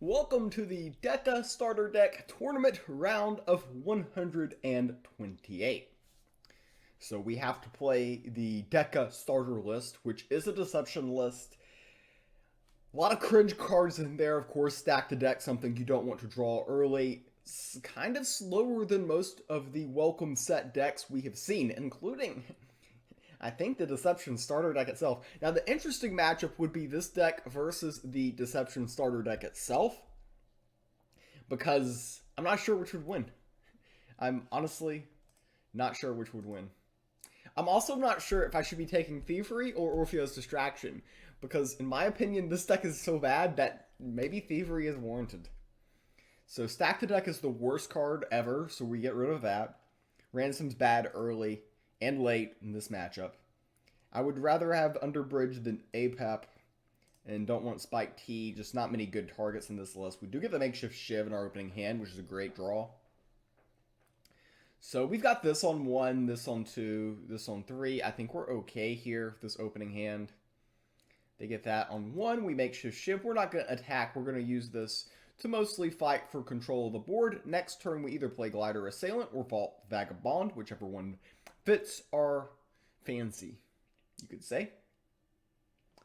Welcome to the Deca Starter Deck Tournament round of 128. So we have to play the Deca Starter list, which is a deception list. A lot of cringe cards in there, of course. Stack the deck, something you don't want to draw early. It's kind of slower than most of the welcome set decks we have seen, including, I think, the Deception Starter deck itself. Now, the interesting matchup would be this deck versus the Deception Starter deck itself, because I'm not sure which would win. I'm honestly not sure which would win. I'm also not sure if I should be taking Thievery or Orpheo's Distraction, because in my opinion, this deck is so bad that maybe Thievery is warranted. So Stack the Deck is the worst card ever, so we get rid of that. Ransom's bad early and late in this matchup. I would rather have Underbridge than APEP, and don't want Spike T. Just not many good targets in this list. We do get the Makeshift Shiv in our opening hand, which is a great draw. So we've got this on 1, this on 2, this on 3. I think we're okay here, this opening hand. They get that on 1. We Makeshift Shiv. We're not going to attack. We're going to use this to mostly fight for control of the board. Next turn, we either play Glider Assailant or Vault Vagabond, whichever one fits our fancy, you could say.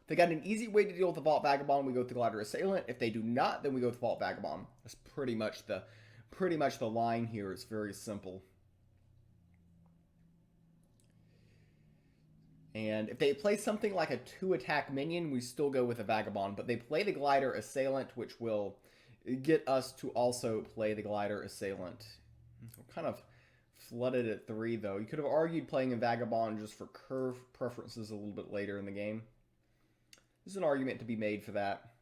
If they got an easy way to deal with the Vault Vagabond, we go with the Glider Assailant. If they do not, then we go with Vault Vagabond. That's pretty much the line here. It's very simple. And if they play something like a 2-attack minion, we still go with a Vagabond. But they play the Glider Assailant, which will get us to also play the Glider Assailant. We're kind of flooded at 3, though. You could have argued playing a Vagabond just for curve preferences a little bit later in the game. There's an argument to be made for that.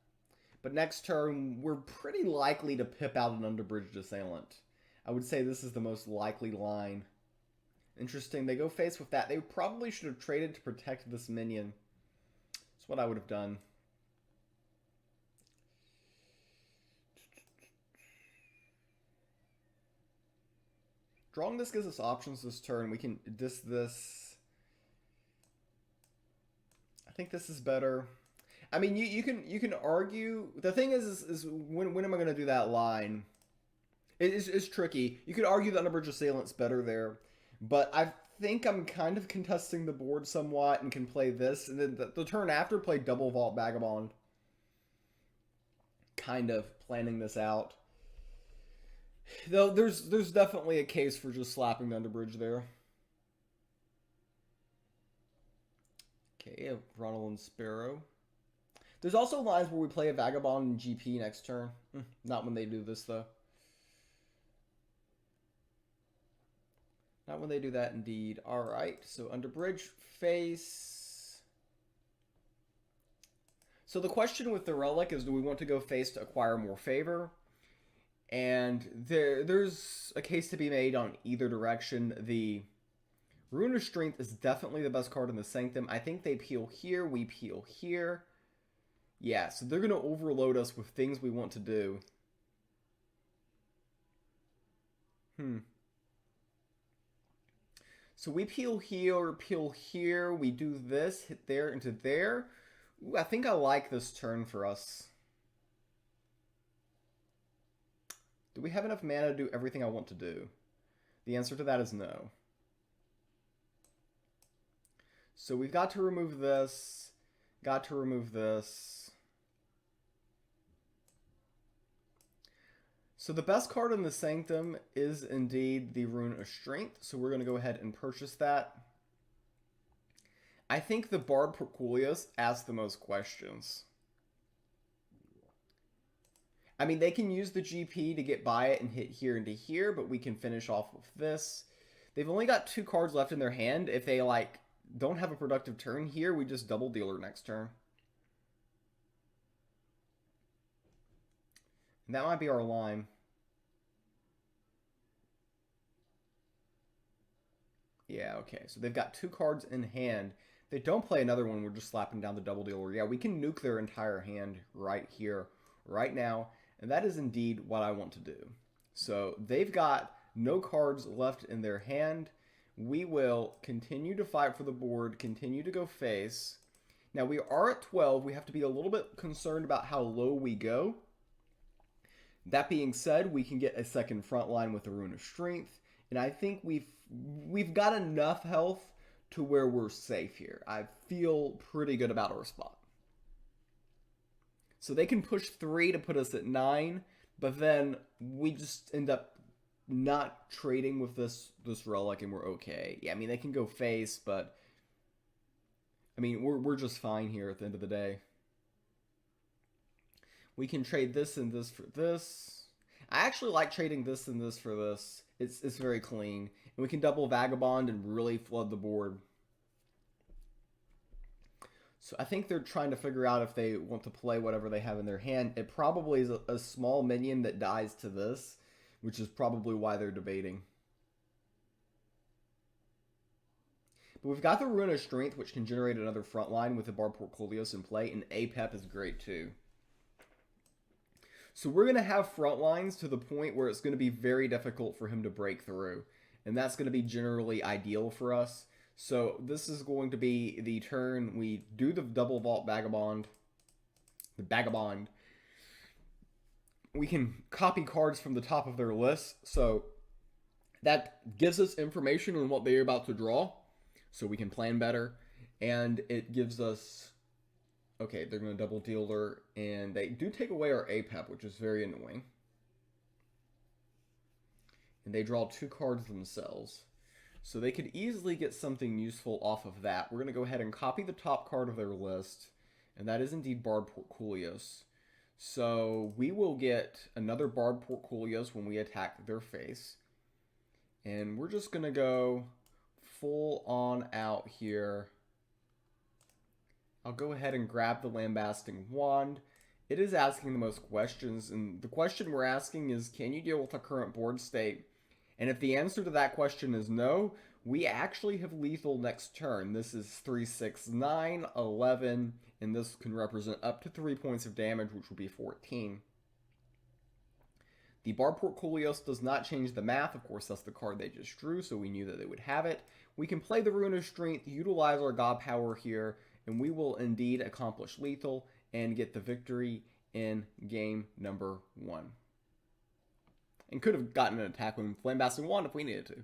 But next turn, we're pretty likely to pip out an Underbridged Assailant. I would say this is the most likely line. Interesting, they go face with that. They probably should have traded to protect this minion. That's what I would have done. Drawing this gives us options this turn. We can this. I think this is better. I mean, you can argue. The thing is when am I going to do that line? It's tricky. You could argue that Underbridge Assailant's better there. But I think I'm kind of contesting the board somewhat and can play this. And then the turn after, play double Vault Vagabond. Kind of planning this out. Though there's definitely a case for just slapping the Underbridge there. Okay, Ronald and Sparrow. There's also lines where we play a Vagabond and GP next turn. Not when they do this, though. Not when they do that, indeed. Alright, so Underbridge, face. So the question with the Relic is, do we want to go face to acquire more favor? And there's a case to be made on either direction. The Rune of Strength is definitely the best card in the Sanctum. I think they peel here, we peel here. Yeah, so they're going to overload us with things we want to do. So we peel here, we do this, hit there into there. Ooh, I think I like this turn for us. Do we have enough mana to do everything I want to do? The answer to that is no. So we've got to remove this, got to remove this. So the best card in the Sanctum is indeed the Rune of Strength, so we're going to go ahead and purchase that. I think the Bard Portcullis asks the most questions. I mean, they can use the GP to get by it and hit here into here, but we can finish off with this. They've only got 2 cards left in their hand. If they, like, don't have a productive turn here, we just double dealer next turn. And that might be our line. Yeah, okay. So they've got 2 cards in hand. If they don't play another one, we're just slapping down the double dealer. Yeah, we can nuke their entire hand right here, right now. And that is indeed what I want to do. So they've got no cards left in their hand. We will continue to fight for the board, continue to go face. Now we are at 12. We have to be a little bit concerned about how low we go. That being said, we can get a second front line with the Rune of Strength, and I think we've got enough health to where we're safe here. I feel pretty good about our spot. So they can push 3 to put us at 9, but then we just end up not trading with this relic and we're okay. Yeah, I mean, they can go face, but I mean, we're just fine here at the end of the day. We can trade this and this for this. I actually like trading this and this for this. It's very clean. And we can double Vagabond and really flood the board. So I think they're trying to figure out if they want to play whatever they have in their hand. It probably is a small minion that dies to this, which is probably why they're debating. But we've got the Rune of Strength, which can generate another front line with the Barb Portcullios in play, and APEP is great too. So we're going to have front lines to the point where it's going to be very difficult for him to break through. And that's going to be generally ideal for us. So this is going to be the turn we do the double vault Vagabond. The Vagabond. We can copy cards from the top of their list. So that gives us information on what they're about to draw. So we can plan better. And it gives us... Okay, they're going to double dealer, and they do take away our APEP, which is very annoying. And they draw 2 cards themselves. So they could easily get something useful off of that. We're going to go ahead and copy the top card of their list, and that is indeed Barb Portcullios. So we will get another Barb Portcullios when we attack their face. And we're just going to go full on out here. I'll go ahead and grab the Lambasting Wand. It is asking the most questions, and the question we're asking is, can you deal with the current board state? And if the answer to that question is no, we actually have lethal next turn. This is 3, 6, 9, 11, and this can represent up to 3 points of damage, which will be 14. The Barb Portcullios does not change the math. Of course, that's the card they just drew, so we knew that they would have it. We can play the Rune of Strength, utilize our God Power here, and we will indeed accomplish lethal and get the victory in game number 1. And could have gotten an attack with Lambasting Wand if we needed to.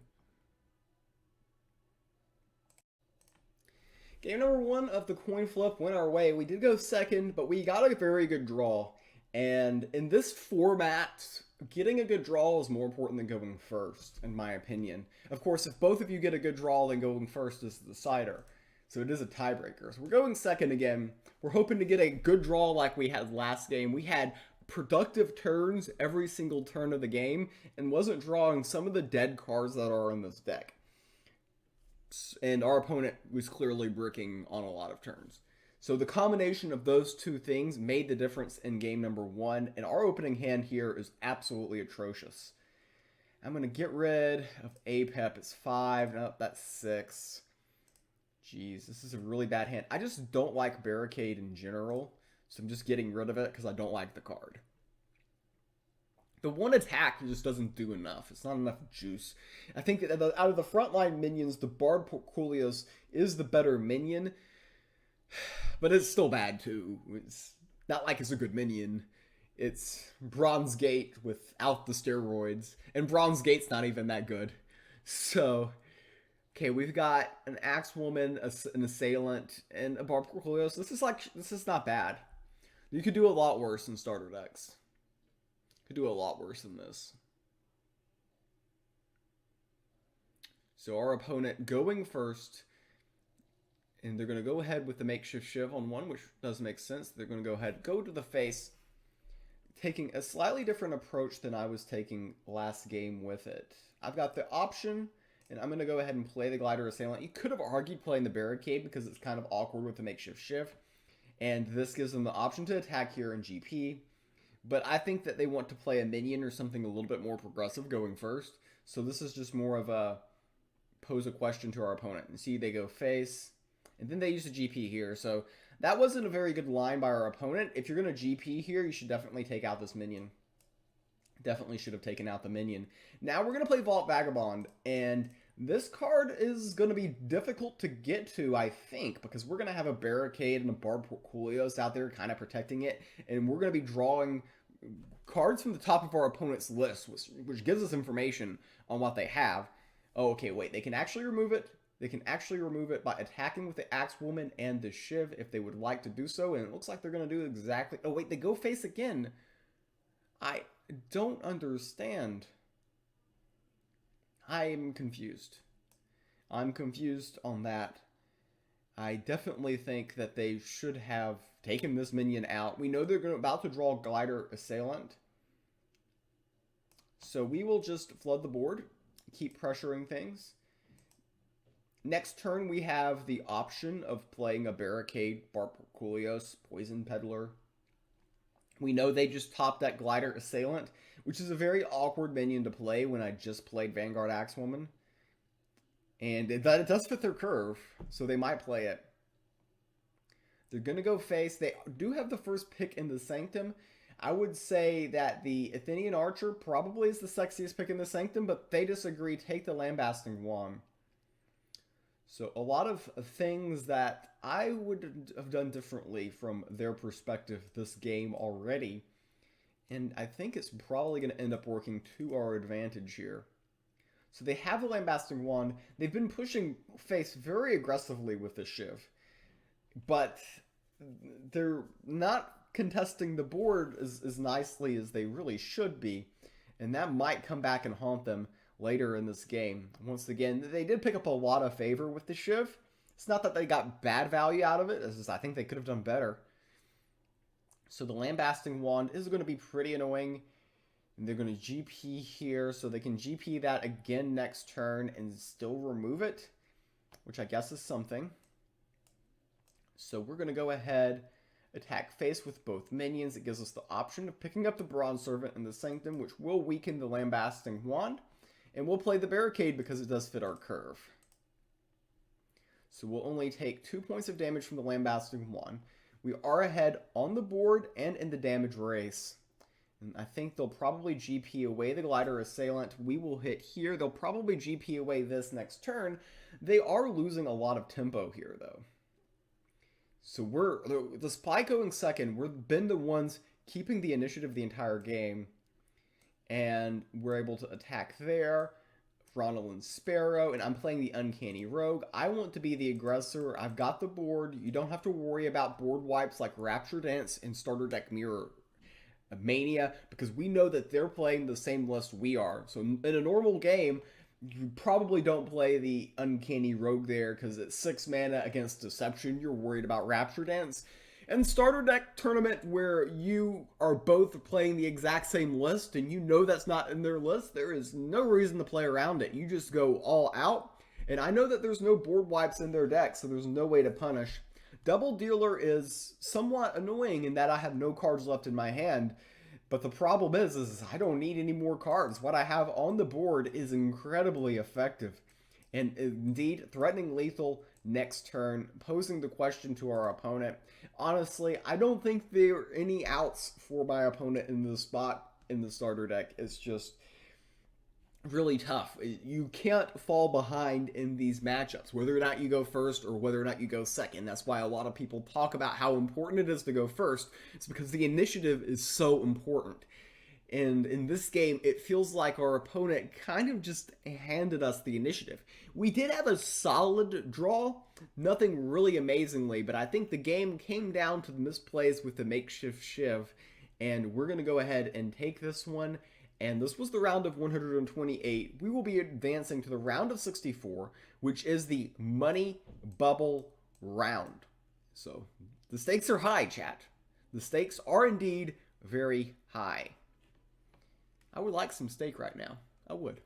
Game number 1 of the coin flip went our way. We did go second, but we got a very good draw. And in this format, getting a good draw is more important than going first, in my opinion. Of course, if both of you get a good draw, then going first is the decider. So it is a tiebreaker. So we're going second again. We're hoping to get a good draw like we had last game. We had productive turns every single turn of the game and wasn't drawing some of the dead cards that are in this deck. And our opponent was clearly bricking on a lot of turns. So the combination of those two things made the difference in game number 1. And our opening hand here is absolutely atrocious. I'm going to get rid of APEP. It's 5. Nope, that's 6. Jeez, this is a really bad hand. I just don't like Barricade in general, so I'm just getting rid of it because I don't like the card. The one attack just doesn't do enough. It's not enough juice. I think that out of the frontline minions, the Barb Portcullios is the better minion, but it's still bad too. It's not like it's a good minion. It's Bronze Gate without the steroids, and Bronze Gate's not even that good. So... Okay, we've got an Axewoman, an Assailant, and a Barb Portcullios. This is not bad. You could do a lot worse in starter decks. Could do a lot worse than this. So our opponent going first, and they're going to go ahead with the makeshift shiv on 1, which does make sense. They're going to go ahead, go to the face, taking a slightly different approach than I was taking last game with it. I've got the option... And I'm going to go ahead and play the Glider Assailant. You could have argued playing the Barricade because it's kind of awkward with the makeshift shift. And this gives them the option to attack here in GP. But I think that they want to play a minion or something a little bit more progressive going first. So this is just more of a pose a question to our opponent. And see, they go face. And then they use a GP here. So that wasn't a very good line by our opponent. If you're going to GP here, you should definitely take out this minion. Definitely should have taken out the minion. Now we're going to play Vault Vagabond, and this card is going to be difficult to get to, I think, because we're going to have a Barricade and a Barb Portcullios out there kind of protecting it, and we're going to be drawing cards from the top of our opponent's list, which gives us information on what they have. Oh, okay, wait, they can actually remove it. They can actually remove it by attacking with the Axe Woman and the Shiv if they would like to do so, and it looks like they're going to do exactly... Oh, wait, they go face again. I don't understand. I'm confused. I'm confused on that. I definitely think that they should have taken this minion out. We know they're about to draw Glider Assailant. So we will just flood the board, keep pressuring things. Next turn, we have the option of playing a Barricade, Barbaculios, Poison Peddler. We know they just topped that Glider Assailant, which is a very awkward minion to play when I just played Vanguard Axewoman. And it does fit their curve, so they might play it. They're going to go face. They do have the first pick in the Sanctum. I would say that the Athenian Archer probably is the sexiest pick in the Sanctum, but they disagree. Take the Lambasting Wand. So a lot of things that I would have done differently from their perspective this game already. And I think it's probably going to end up working to our advantage here. So they have the Lambasting Wand. They've been pushing face very aggressively with the Shiv. But they're not contesting the board as nicely as they really should be. And that might come back and haunt them later in this game. Once again, they did pick up a lot of favor with the Shiv. It's not that they got bad value out of it. It's just I think they could have done better. So the Lambasting Wand is going to be pretty annoying. And they're going to GP here, so they can GP that again next turn and still remove it, which I guess is something. So we're going to go ahead, attack face with both minions. It gives us the option of picking up the Bronze Servant in the Sanctum, which will weaken the Lambasting Wand. And we'll play the Barricade because it does fit our curve. So we'll only take 2 points of damage from the Lambasting Wand. We are ahead on the board and in the damage race. And I think they'll probably GP away the Glider Assailant. We will hit here. They'll probably GP away this next turn. They are losing a lot of tempo here, though. So despite going second, we've been the ones keeping the initiative the entire game. And we're able to attack there. Ronald and Sparrow, and I'm playing the Uncanny Rogue. I want to be the aggressor. I've got the board. You don't have to worry about board wipes like Rapture Dance and Starter Deck Mirror Mania, because we know that they're playing the same list we are. So in a normal game, you probably don't play the Uncanny Rogue there because it's 6 mana against Deception. You're worried about Rapture Dance. And Starter Deck Tournament, where you are both playing the exact same list and you know that's not in their list, there is no reason to play around it. You just go all out. And I know that there's no board wipes in their deck, so there's no way to punish. Double Dealer is somewhat annoying in that I have no cards left in my hand. But the problem is I don't need any more cards. What I have on the board is incredibly effective. And indeed, threatening lethal next turn, posing the question to our opponent. Honestly, I don't think there are any outs for my opponent in this spot in the starter deck. It's just really tough. You can't fall behind in these matchups, whether or not you go first or whether or not you go second. That's why a lot of people talk about how important it is to go first. It's because the initiative is so important. And in this game, it feels like our opponent kind of just handed us the initiative. We did have a solid draw, nothing really amazingly, but I think the game came down to the misplays with the makeshift Shiv, and we're going to go ahead and take this one. And this was the round of 128. We will be advancing to the round of 64, which is the Money Bubble round. So the stakes are high, chat. The stakes are indeed very high. I would like some steak right now. I would.